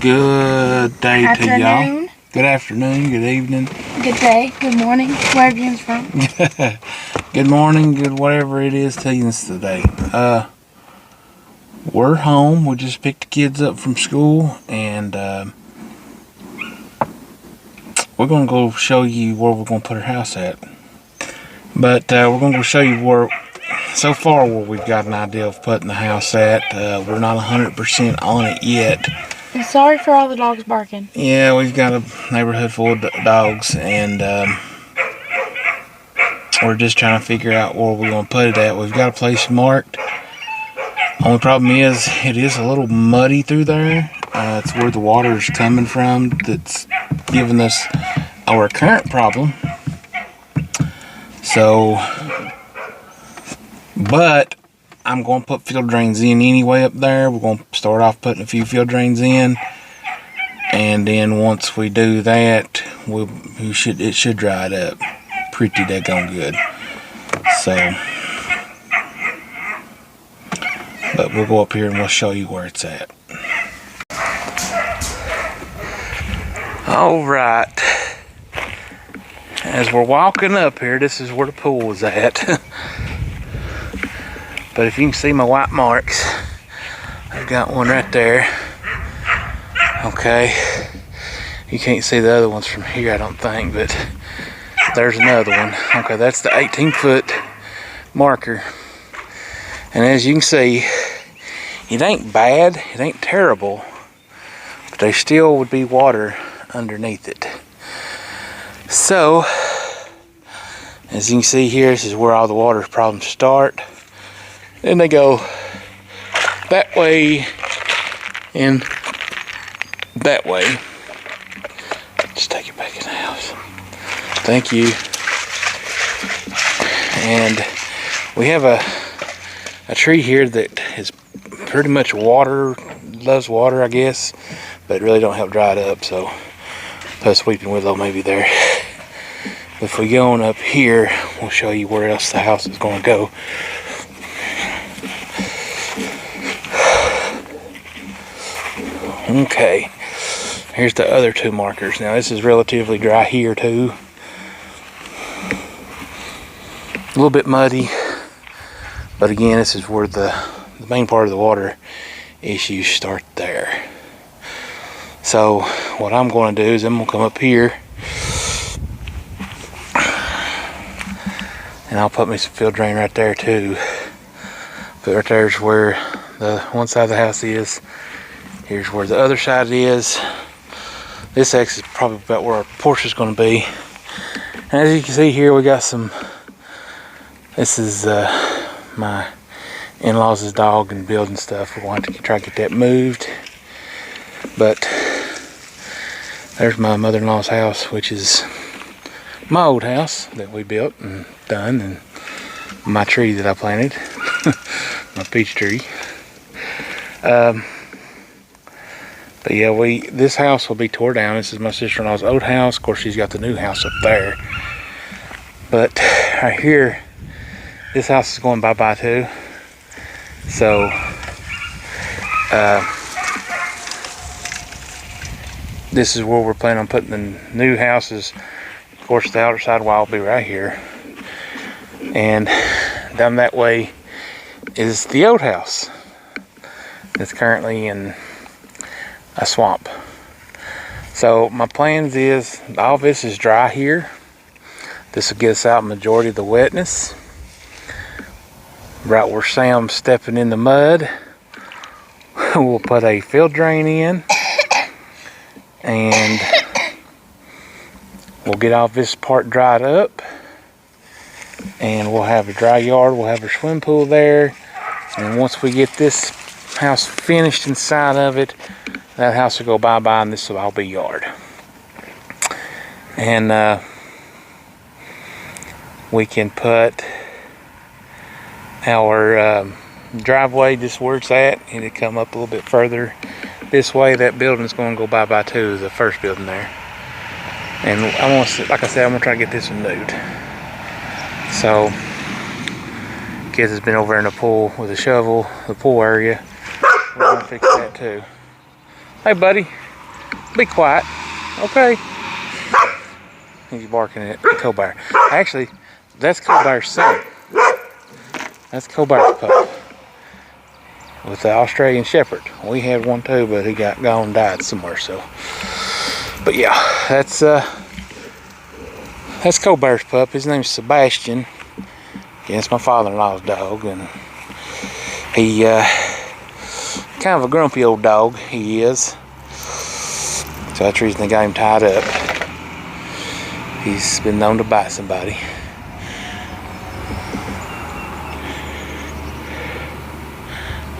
Good day to y'all. Good afternoon, good evening. Good day, good morning, wherever you're from. Good morning, good whatever it is to you today. We're home. We just picked the kids up from school, and we're going to go show you where we're going to put our house at. But we're going to go show you where we've got an idea of putting the house at. We're not 100% on it yet. I'm sorry for all the dogs barking. Yeah, we've got a neighborhood full of dogs, and we're just trying to figure out where we're going to put it at. We've got a place marked. Only problem is, it is a little muddy through there. It's where the water is coming from that's giving us our current problem. So, but I'm going to put field drains in anyway up there. We're going to start off putting a few field drains in. And then once we do that, it should dry it up pretty daggone good. So, but we'll go up here and we'll show you where it's at. All right. As we're walking up here, this is where the pool is at. But if you can see my white marks, I've got one right there. Okay. You can't see the other ones from here, I don't think, but there's another one. Okay, that's the 18-foot marker. And as you can see, it ain't bad, it ain't terrible, but there still would be water underneath it. So, as you can see here, this is where all the water problems start. Then they go that way and that way. Just take it back in the house. Thank you. And we have a tree here that is pretty much loves water, I guess, but really don't help dry it up, so put a sweeping willow maybe there. If we go on up here, we'll show you where else the house is going to go. Okay, here's the other two markers. Now this is relatively dry here too. A little bit muddy, but again, this is where the main part of the water issues start there. So what I'm going to do is I'm going to come up here and I'll put me some field drain right there too. But right there's where the one side of the house is. Here's where the other side is. This X is probably about where our porch is going to be. And as you can see here, we got some. This is my in-laws' dog and building stuff. We're going to have to try to get that moved. But there's my mother-in-law's house, which is my old house that we built and done, and my tree that I planted, my peach tree. But yeah, this house will be tore down. This is my sister-in-law's old house. Of course, she's got the new house up there. But right here, this house is going bye-bye too. So, this is where we're planning on putting the new houses. Of course, the outer side wall will be right here. And down that way is the old house that's currently in a swamp. So my plans is all this is dry here. This will get us out majority of the wetness. Right where Sam's stepping in the mud, we'll put a field drain in, and we'll get all this part dried up, and we'll have a dry yard. We'll have a swimming pool there, and once we get this house finished inside of it, that house will go bye-bye, and this will all be yard. And we can put our driveway just where it's at, and it come up a little bit further this way. That building's going to go bye-bye too, the first building there. And I want to, like I said, I'm going to try to get this one moved. So, kids has been over in the pool with a shovel, the pool area. We're going to fix that too. Hey, buddy. Be quiet. Okay. He's barking at Cobar. Actually, that's Cobar's son. That's Cobar's pup. With the Australian Shepherd. We had one too, but he got gone and died somewhere, so. But yeah, that's Cobar's pup. His name's Sebastian. Yeah, it's my father-in-law's dog, and he kind of a grumpy old dog, he is. So that's the reason they got him tied up. He's been known to bite somebody.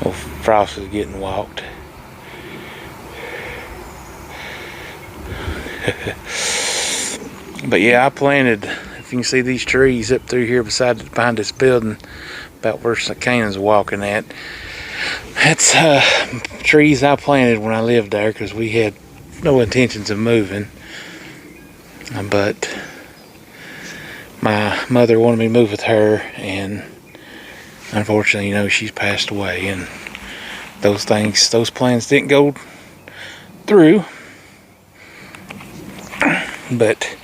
Well, Frost is getting walked. But yeah, I planted, if you can see these trees up through here behind this building, about where Canaan's walking at. That's trees I planted when I lived there because we had no intentions of moving. But my mother wanted me to move with her, and unfortunately, you know, she's passed away, and those plans didn't go through. But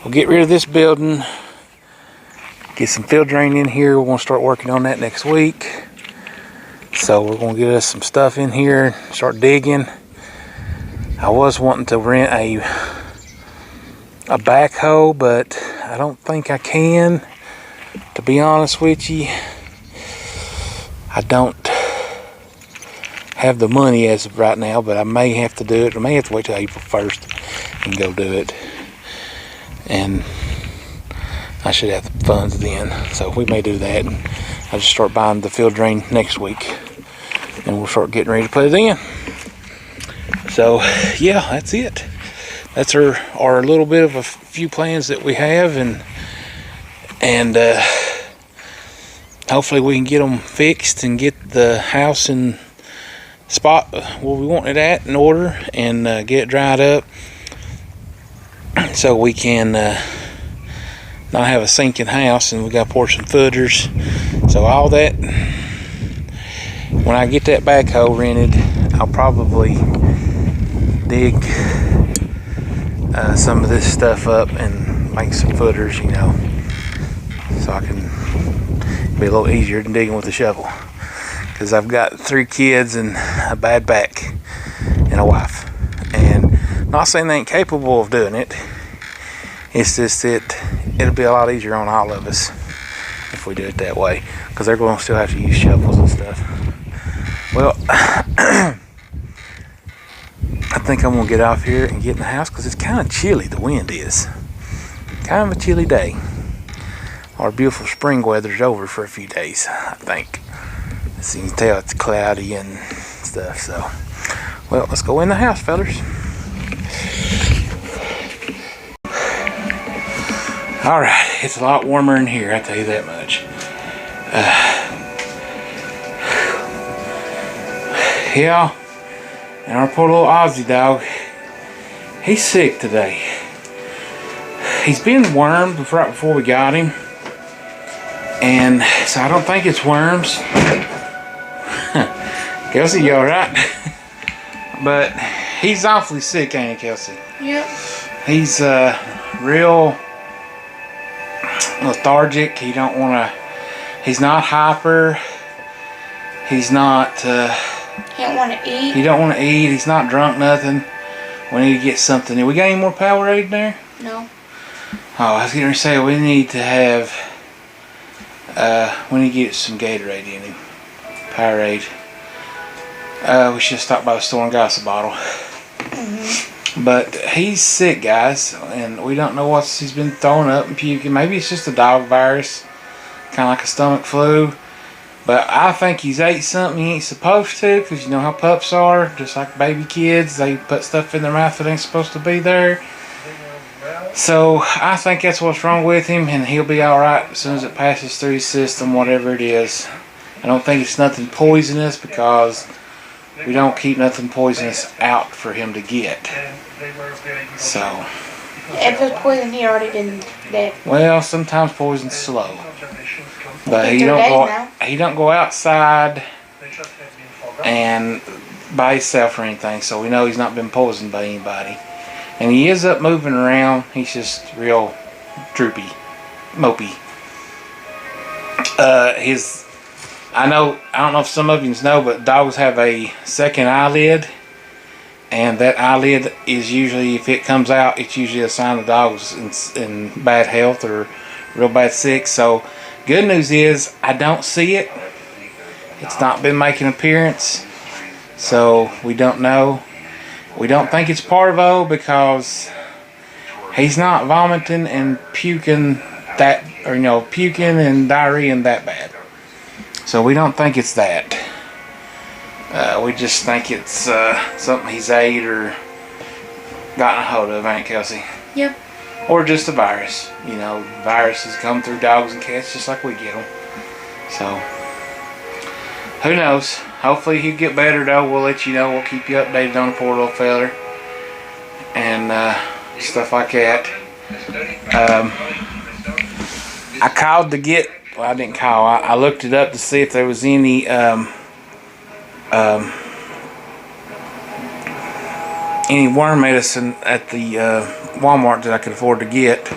we'll get rid of this building, get some field drain in here. We're going to start working on that next week. So we're going to get us some stuff in here, start digging. I was wanting to rent a backhoe, but I don't think I can. To be honest with you, I don't have the money as of right now, but I may have to do it. I may have to wait till April 1st and go do it. And I should have the funds then, so we may do that. I'll just start buying the field drain next week, and we'll start getting ready to put it in. So yeah, that's it. That's our little bit of a few plans that we have, and hopefully we can get them fixed and get the house in spot where we want it at in order, and get it dried up so we can not have a sinking house. And we got to pour some footers. So all that, when I get that backhoe rented, I'll probably dig some of this stuff up and make some footers, you know, so I can be a little easier than digging with a shovel, because I've got 3 kids and a bad back and a wife. And not saying they ain't capable of doing it, it's just it'll be a lot easier on all of us if we do it that way, because they're going to still have to use shovels and stuff. Well, I think I'm going to get off here and get in the house, because it's kind of chilly. The wind is kind of a chilly day. Our beautiful spring weather's over for a few days, I think. As you can tell, it's cloudy and stuff. So, well, let's go in the house, fellas. All right, it's a lot warmer in here, I tell you that much. Yeah, and our poor little Ozzy dog, he's sick today. He's been wormed right before we got him, and so I don't think it's worms. Kelsey, you alright? But he's awfully sick, ain't he, Kelsey? Yep. He's real lethargic. He don't want to. He's not hyper. He's not. He don't want to eat. He don't want to eat. He's not drunk, nothing. We need to get something. We got any more Powerade in there? No. Oh, I was going to say we need to have. We need to get some Gatorade in him. Powerade. We should stop by the store and got us a bottle. But he's sick, guys, and we don't know what he's been throwing up and puking. Maybe it's just a dog virus, kind of like a stomach flu. But I think he's ate something he ain't supposed to, because you know how pups are, just like baby kids. They put stuff in their mouth that ain't supposed to be there. So I think that's what's wrong with him, and he'll be alright as soon as it passes through his system, whatever it is. I don't think it's nothing poisonous, because we don't keep nothing poisonous out for him to get. So. If it's poison, he already been dead. Well, sometimes poison's slow. But he don't go outside, and by himself or anything, so we know he's not been poisoned by anybody. And he is up moving around. He's just real droopy, mopey. I don't know if some of you know, but dogs have a second eyelid, and that eyelid is usually, if it comes out, it's usually a sign the dog's in bad health or real bad sick. So good news is I don't see it. It's not been making an appearance, so we don't know. We don't think it's parvo because he's not vomiting and puking puking and diarrhea and that bad. So we don't think it's that. We just think it's something he's ate or gotten a hold of, ain't it, Kelsey? Yep. Or just a virus. Viruses come through dogs and cats just like we get them. So, who knows? Hopefully he'll get better though. We'll let you know. We'll keep you updated on the poor little feller. And stuff like that. I called to get... Well, I didn't call. I looked it up to see if there was any worm medicine at the Walmart that I could afford to get,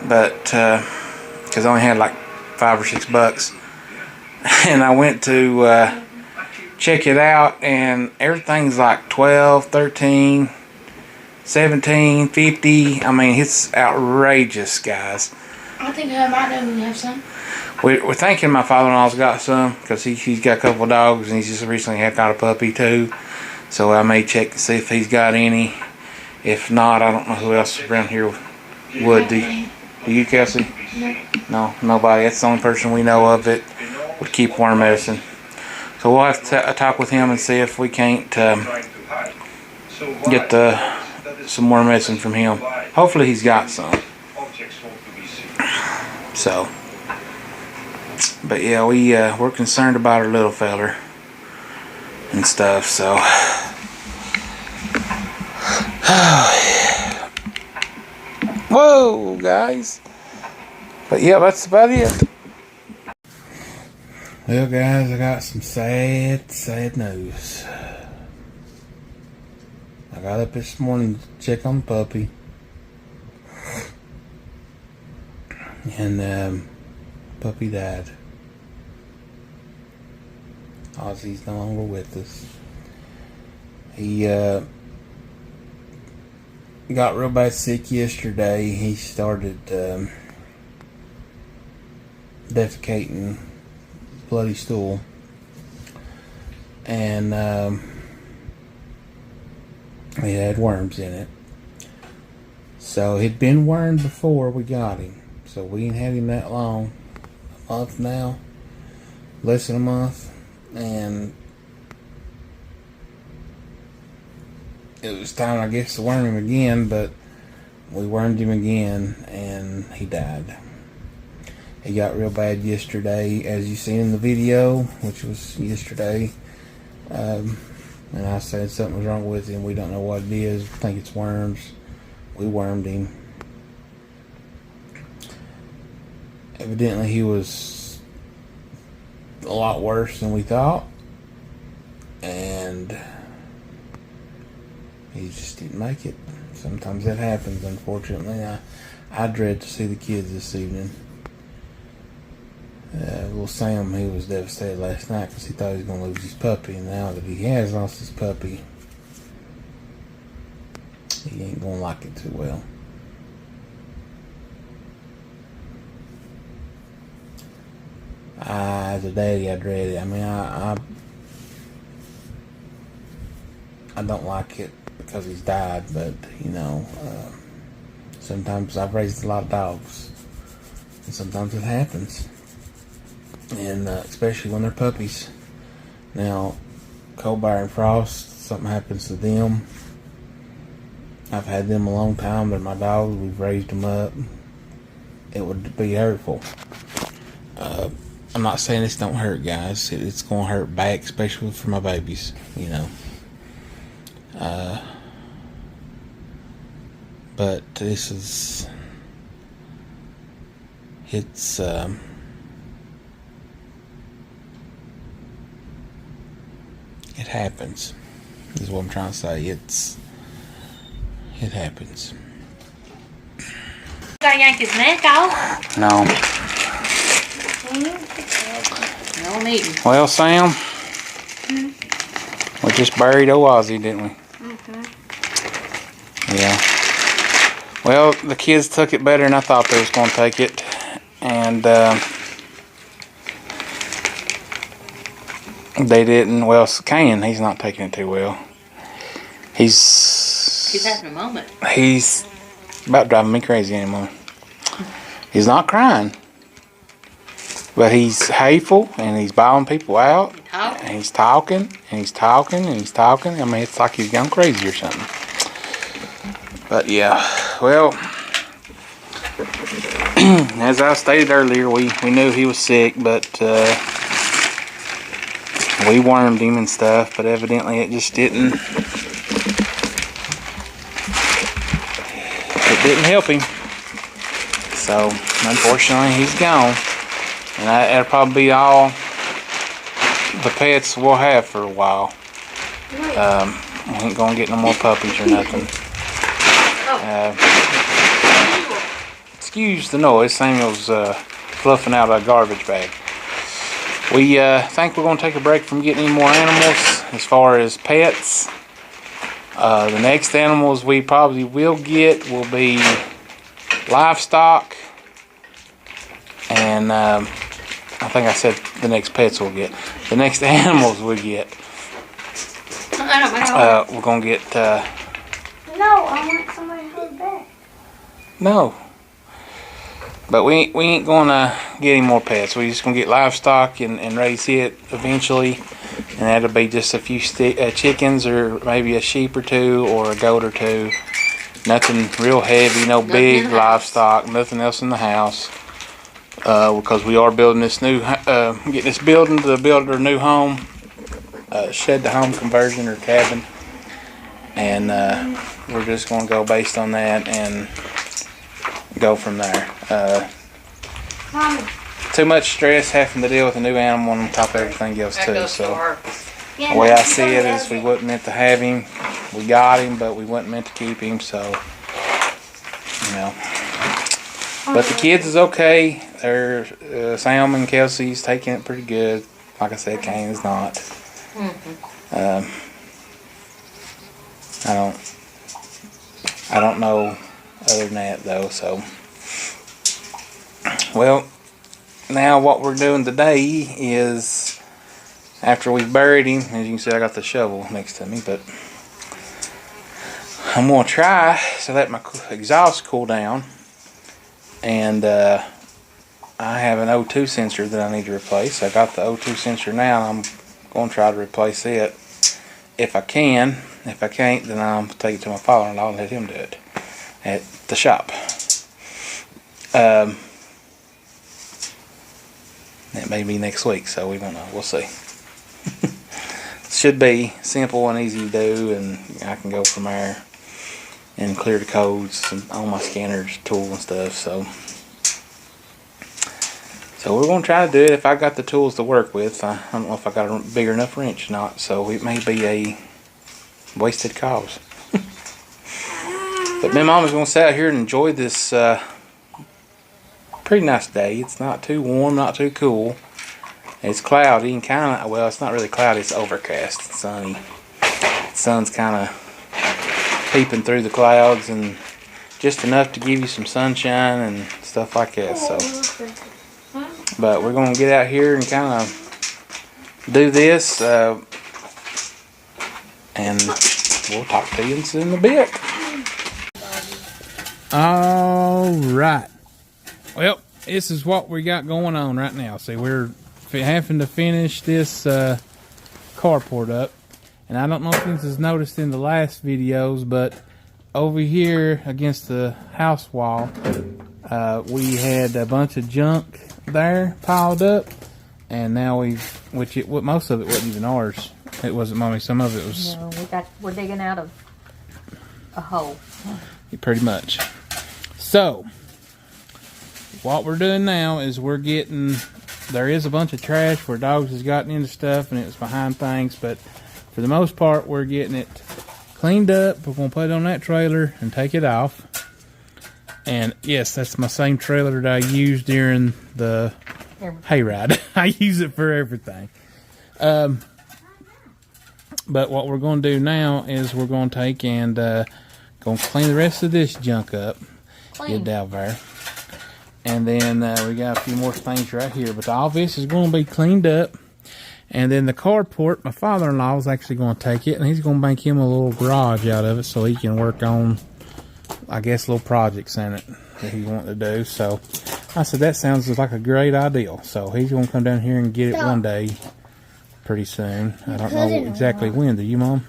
but because I only had like $5 or $6, and I went to check it out, and everything's like 12, 13, 17, 50. I mean, it's outrageous, guys. I think I might know we have some. We're thinking my father-in-law's got some because he's got a couple of dogs and he's just recently got a puppy too. So I may check to see if he's got any. If not, I don't know who else around here would. Do you, Kelsey? No, nobody. That's the only person we know of that would keep worm medicine. So we'll have to talk with him and see if we can't get some worm medicine from him. Hopefully he's got some. So, but yeah, we're concerned about our little feller and stuff. So, whoa, guys. But yeah, that's about it. Well, guys, I got some sad news. I got up this morning to check on the puppy. And puppy died. Ozzy's no longer with us. He got real bad sick yesterday. He started defecating bloody stool, and he had worms in it. So he'd been wormed before we got him. So we ain't had him that long. A month now. Less than a month. And it was time, I guess, to worm him again, but we wormed him again and he died. He got real bad yesterday, as you seen in the video, which was yesterday. And I said something was wrong with him. We don't know what it is. We think it's worms. We wormed him. Evidently he was a lot worse than we thought, and he just didn't make it. Sometimes that happens, unfortunately. I dread to see the kids this evening. Little Sam, he was devastated last night because he thought he was going to lose his puppy, and now that he has lost his puppy, he ain't going to like it too well. As a daddy, I dread it. I mean, I don't like it because he's died, but sometimes I've raised a lot of dogs, and sometimes it happens, and especially when they're puppies. Now, Colbert and Frost, something happens to them. I've had them a long time. They're my dogs. We've raised them up. It would be hurtful. I'm not saying this don't hurt, guys. It's going to hurt back, especially for my babies, but this is, it happens. Is what I'm trying to say. It happens. Gotta yank his neck off. No. No, I'm eating. Well, Sam, we just buried Ozzy, didn't we? Yeah. Well, the kids took it better than I thought they was going to take it, and they didn't. Well, Kane, he's not taking it too well. He's having a moment. He's about driving me crazy anymore. He's not crying, but he's hateful and he's bawling people out. And he's talking and he's talking and he's talking. I mean, it's like he's gone crazy or something. But yeah, well, as I stated earlier, we knew he was sick, but we wormed him and stuff. But evidently, it just didn't. It didn't help him. So, unfortunately, he's gone. And that'll probably be all the pets we'll have for a while. We ain't gonna get no more puppies or nothing. Excuse the noise. Samuel's fluffing out a garbage bag. We think we're gonna take a break from getting any more animals as far as pets. The next animals we probably will get will be livestock, and I think I said the next pets we'll get. The next animals we get. We're gonna get. No, I want somebody to hold back. No. But we ain't gonna get any more pets. We just gonna get livestock and raise it eventually, and that'll be just a few chickens or maybe a sheep or two or a goat or two. Nothing real heavy, no big livestock, nothing else in the house. Because we are building this new, getting this building to build our new home, shed to home conversion or cabin, and we're just gonna go based on that and go from there. Too much stress having to deal with a new animal on top of everything else too. So the way I see it is we wasn't meant to have him. We got him, but we wasn't meant to keep him. So, you know. But the kids is okay. They're Sam and Kelsey's taking it pretty good. Like I said, Kane is not. I don't know other than that though. So, well, now what we're doing today is, after we've buried him, as you can see, I got the shovel next to me, but I'm gonna try to let my exhaust cool down, and I have an O2 sensor that I need to replace. I got the O2 sensor now, and I'm gonna try to replace it if I can. If I can't, then I'll take it to my father and I'll let him do it at the shop. It may be next week, so we don't know. We'll see. Should be simple and easy to do, and I can go from there and clear the codes and on my scanner's tool and stuff. So we're going to try to do it if I got the tools to work with. I don't know if I got a big enough wrench or not, so it may be a wasted cause. But my mama's going to sit out here and enjoy this pretty nice day. It's not too warm, not too cool. It's cloudy and kind of, well, it's not really cloudy, it's overcast. It's sunny. The sun's kind of peeping through the clouds, and just enough to give you some sunshine and stuff like that. So, but we're going to get out here and kind of do this, and we'll talk to you in a bit. All right. Well, this is what we got going on right now. See, we're having to finish this carport up. And I don't know if this is noticed in the last videos, but over here against the house wall, we had a bunch of junk there piled up. And now most of it wasn't even ours. It wasn't Mommy. Some of it was... No, we're digging out of a hole. Pretty much. So, what we're doing now is there is a bunch of trash where dogs has gotten into stuff and it was behind things, but for the most part, we're getting it cleaned up. We're going to put it on that trailer and take it off. And yes, that's my same trailer that I used during the hayride. I use it for everything. But what we're going to do now is we're going to take and going to clean the rest of this junk up. Get it out there. And then we got a few more things right here. But all this is going to be cleaned up. And then the carport, my father-in-law is actually going to take it. And he's going to make him a little garage out of it so he can work on, I guess, little projects in it that he wants to do. So I said, that sounds like a great idea. So he's going to come down here and get it one day pretty soon. I don't know exactly when. Do you, Mom?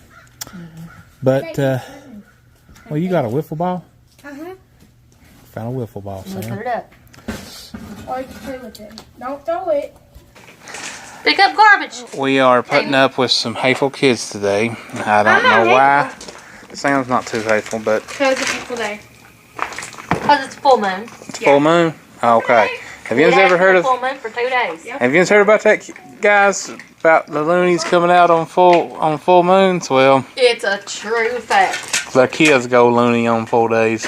But, well, you got a wiffle ball? Uh-huh. Found a wiffle ball, Sam. Put it up. Or you can play with it. Don't throw it. Pick up garbage. We are putting up with some hateful kids today. I don't know why. Sam's not too hateful, but... Because it's a full day. Because it's full moon. It's full moon? Oh, okay. Have you guys ever heard of... full moon for 2 days. Yep. Have you guys heard about that, guys? About the loonies coming out on full moons? Well... It's a true fact. The kids go loony on full days.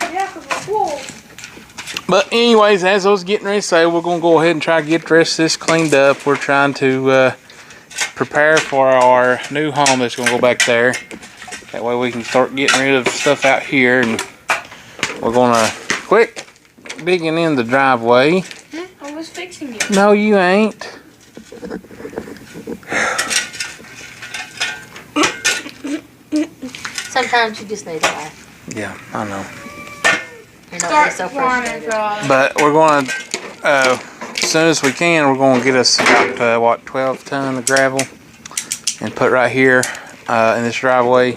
Yeah, because we're full. But anyways, as I was getting ready to say, we're going to go ahead and try to get the rest of this cleaned up. We're trying to prepare for our new home that's going to go back there. That way we can start getting rid of stuff out here. And we're going to quit digging in the driveway. I was fixing it. No, you ain't. Sometimes you just need to laugh. Yeah, I know. You're not so frustrated. But we're going to, as soon as we can, we're going to get us about, 12 ton of gravel and put right here in this driveway.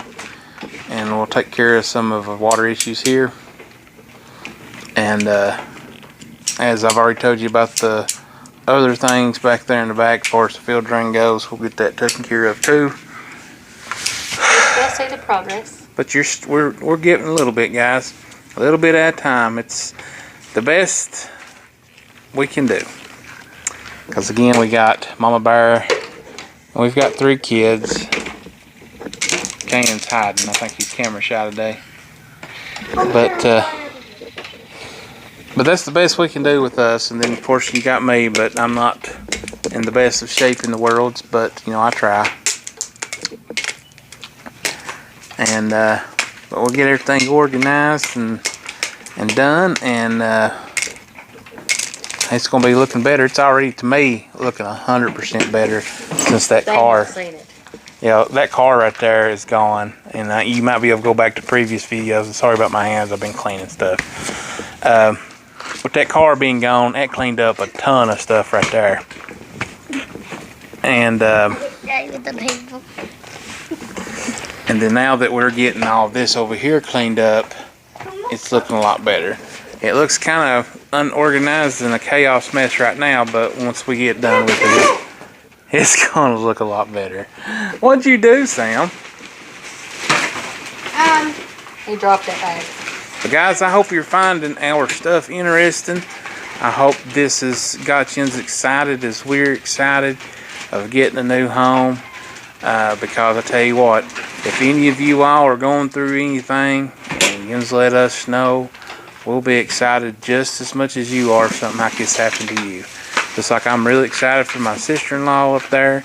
And we'll take care of some of the water issues here. And as I've already told you about the other things back there in the back, as far as the field drain goes, we'll get that taken care of too. We'll see the progress. But we're getting a little bit, guys. A little bit at a time. It's the best we can do. Because again, we got Mama Bear. And we've got 3 kids. Kane's hiding. I think he's camera shy today. But that's the best we can do with us. And then of course you got me, but I'm not in the best of shape in the world. But you know, I try. And but we'll get everything organized and done, and it's going to be looking better. It's already, to me, looking 100% better since that car. Seen it. Yeah, that car right there is gone, and you might be able to go back to previous videos. Sorry about my hands. I've been cleaning stuff. With that car being gone, that cleaned up a ton of stuff right there. And and then now that we're getting all this over here cleaned up, it's looking a lot better. It looks kind of unorganized and a chaos mess right now, but once we get done with it, it's going to look a lot better. What'd you do, Sam? He dropped that bag. But guys, I hope you're finding our stuff interesting. I hope this has got you as excited as we're excited of getting a new home. Because I tell you what, if any of you all are going through anything, you just let us know. We'll be excited just as much as you are if something like this happened to you. Just like I'm really excited for my sister-in-law up there.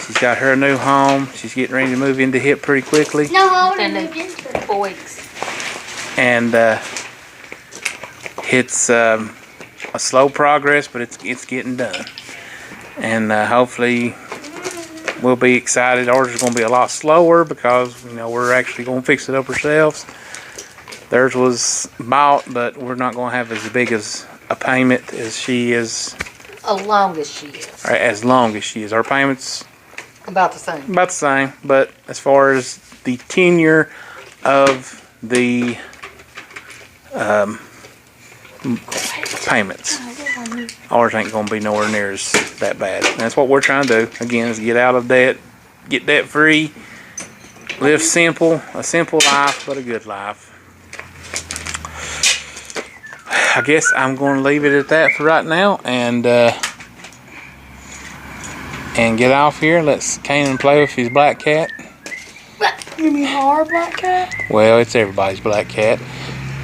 She's got her new home. She's getting ready to move into it pretty quickly. No, I already moved into it. 4 weeks. And it's a slow progress, but it's getting done. And hopefully we'll be excited. Ours is going to be a lot slower because, you know, we're actually going to fix it up ourselves. Theirs was bought, but we're not going to have as big as a payment as she is. As long as she is. Or as long as she is. Our payment's About the same. about the same, but as far as the tenure of the payments, ours ain't going to be nowhere near as that bad. And that's what we're trying to do. Again, is get out of debt, get debt free, live simple, a simple life, but a good life. I guess I'm going to leave it at that for right now, and and get off here. Let Kanan play with his black cat. You mean our black cat? Well, it's everybody's black cat.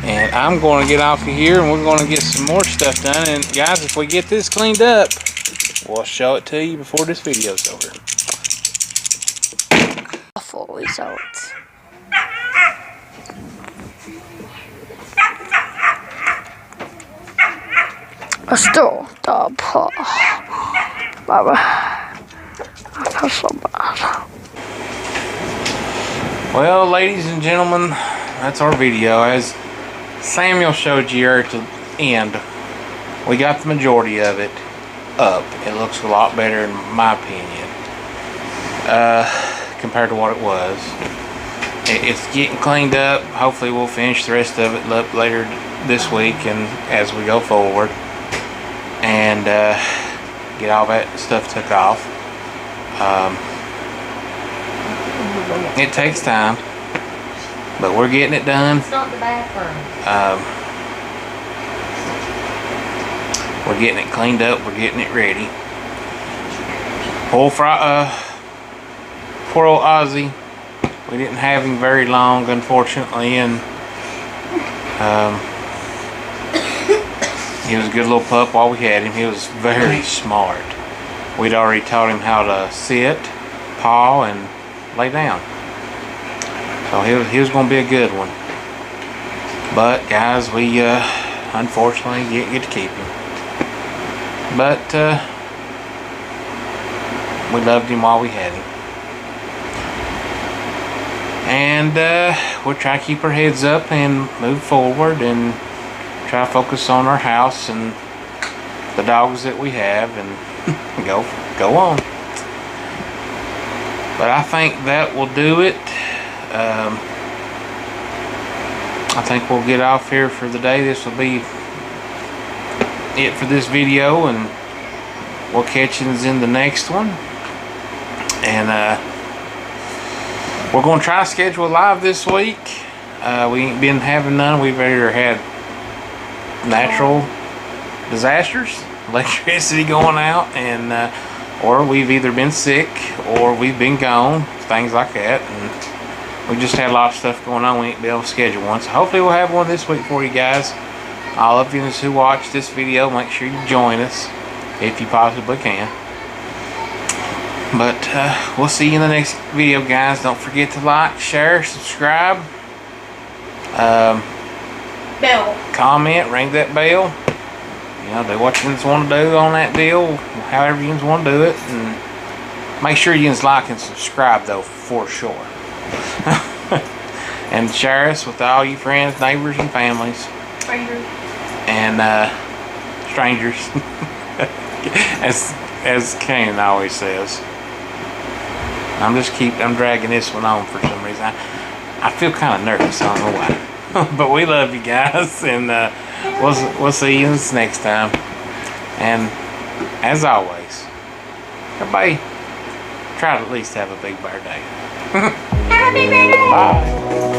And I'm going to get off of here, and we're going to get some more stuff done. And guys, if we get this cleaned up, we'll show it to you before this video's over. Awful results. I still the paw. Baba. I feel so bad. Well, ladies and gentlemen, that's our video. As Samuel showed you here at the end, we got the majority of it up. It looks a lot better in my opinion, compared to what it was. It's getting cleaned up. Hopefully we'll finish the rest of it up later this week and as we go forward, and get all that stuff took off. It takes time, but we're getting it done. It's not the bathroom. We're getting it cleaned up. We're getting it ready. Poor old Ozzy. We didn't have him very long, unfortunately, and he was a good little pup while we had him. He was very smart. We'd already taught him how to sit, paw, and lay down. So he was going to be a good one. But guys, we unfortunately get to keep him. But we loved him while we had him. And we'll try to keep our heads up and move forward and try to focus on our house and the dogs that we have and go on. But I think that will do it. I think we'll get off here for the day. This will be it for this video, and we'll catch you in the next one. And we're going to try to schedule live this week. We ain't been having none. We've either had natural disasters, electricity going out, and or we've either been sick or we've been gone, things like that. And we just had a lot of stuff going on. We ain't been able to schedule one. So hopefully we'll have one this week for you guys. All of you who watch this video, make sure you join us if you possibly can. But we'll see you in the next video, guys. Don't forget to like, share, subscribe, Bell. comment, ring that bell. You know, do what you want to do on that deal, however you want to do it, and make sure you like and subscribe though, for sure. And share us with all you friends, neighbors, and families. Strangers. And strangers, as Kanan always says. I'm dragging this one on for some reason. I feel kind of nervous. I don't know why. But we love you guys, and we'll see you next time. And as always, everybody try to at least have a big birthday. Happy birthday! Bye.